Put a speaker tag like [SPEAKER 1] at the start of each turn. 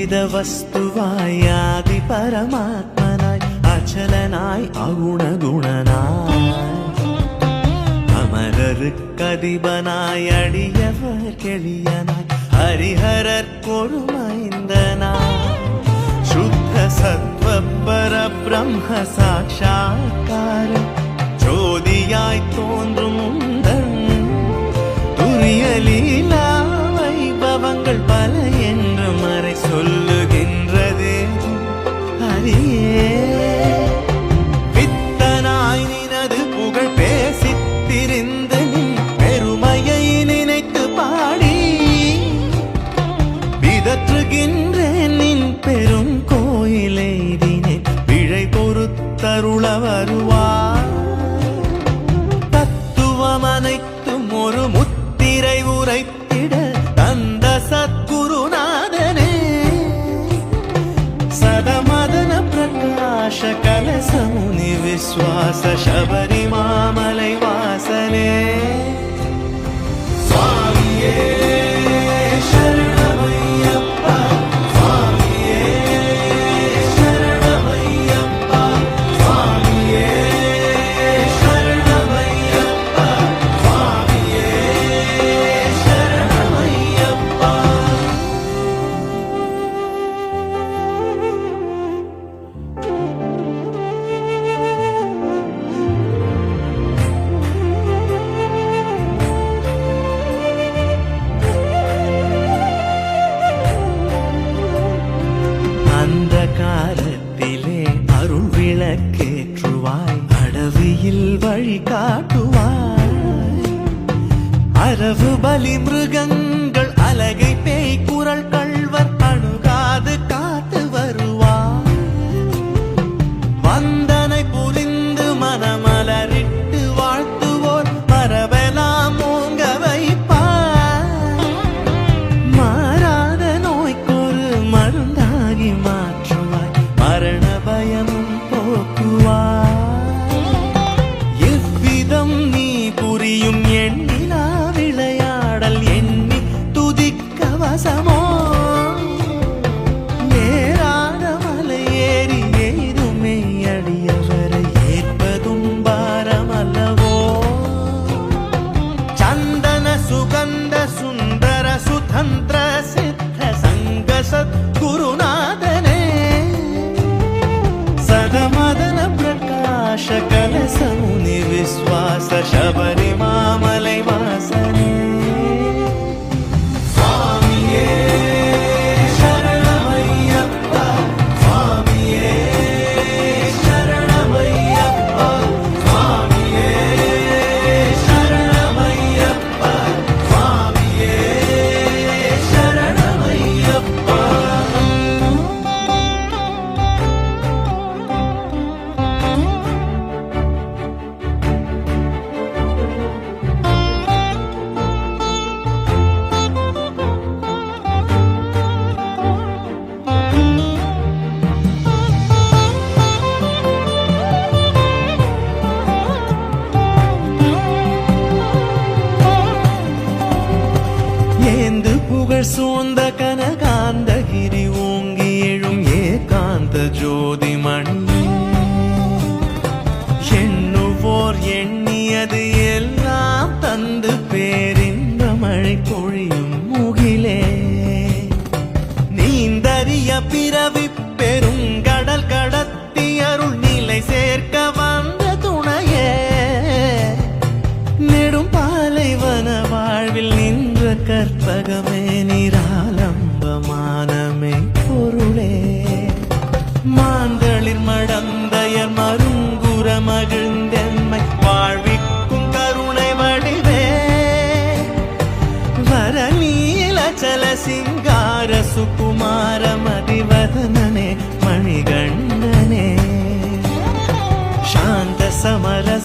[SPEAKER 1] വിവിധ വസ്തുവായി ആദി പരമാത്മനായി അചലനായി അഗുണഗുണനായി അമരരുക്കതിപനായി അടിയവർ കെളിയനായി ഹരിഹരർക്കൊരു മൈന്ദനായി ശുദ്ധ സത്വപര ബ്രഹ്മ സാക്ഷാത്കാരം ജ്യോതിയായി തോன்றும் உந்தன் துரிய லீலா வைபவங்கள் பல என்று மறை சொல்லுகின்றது ஹரியே வித்தனாய் நினது புகழ் பேசித் திரிந்து நின் பெருமையை நினைத்து பாடி பிதற்றுகின்றேன் நின் பெரும் கோயிலை தினே பிழை பொறுத்தருள வருவார் தத்துவம் அனைத்தும் ஒரு முத்திரை உரைத்திட தந்த சத்குருநாதனே சதமதன பிரகாஷ கலசமுனி விஸ்வாச சபரி மாமலை வாசனே சுவாமியே சரணமையப்பா சுவாமியே சரணமையப்பா சுவாமியே சரணமையப்பா சுவாமியே சரணமையப்பா அந்த காலத்திலே அருள் விளக்கேற்றுவாய் அடவியில் வழி காட்டுவாய் அரவு பலி மிருகங்கள் அலகை பேய் குரல் கள்வர் அணுகாது காத்து வருவாய் வந்தனை புரிந்து மனமலரிட்டு வாழ்த்துவோர் மரபெல்லாம் ஓங்க வைப்பார் மாறாத நோய்க்கொரு மருந்தாகி மாற்றுவாய் மரண பயமும் போக்குவாய் எவ்விதம் நீ புரியும் எண்ணிலா விளையாடல் எண்ணி துதிக்க வசமோ ஏறாத மலை ஏறி ஏதுமே அடியவரை ஏற்பதும் பாரமல்லவோ சந்தன சுகந்த சுந்தர சுதந்திர சித்த சங்க சத்குருநாதனே சதமதன பிரகாஷ கலசமுனி விஸ்வாச சபரி மாமலை வாசனே சுவாமியே சரணமையப்பா சுவாமியே சரணமையப்பா சுவாமியே சரணமையப்பா சுவாமியே சரணமையப்பா ஏந்து புகழ் சூழ்ந்த கனகாந்தகிரி ஓங்கி எழும் ஏகாந்த ஜோதி மணி எண்ணுவோர் எண்ணியது எல்லாம் தந்து பேரின்ப மழை பொழியும் முகிலே நீந்தறிய பிறவி பெருங்கடல் கடத்தி அருள் நிலை சேர்க்க வந்த துணையே நெடும் பாலைவன வாழ்வில் நின்ற கற்பகமே நிராலம்பமானமே பொருளே மாந்தளிர் மடந்தையர் மருங்குற மகிழ்ந்தெம்மை வாழ்விக்கும் கருணை வடிவே வரநீலச்சல சிங்கார சுகுமார மதிவதனனே மணிகண்டனே சாந்த சமர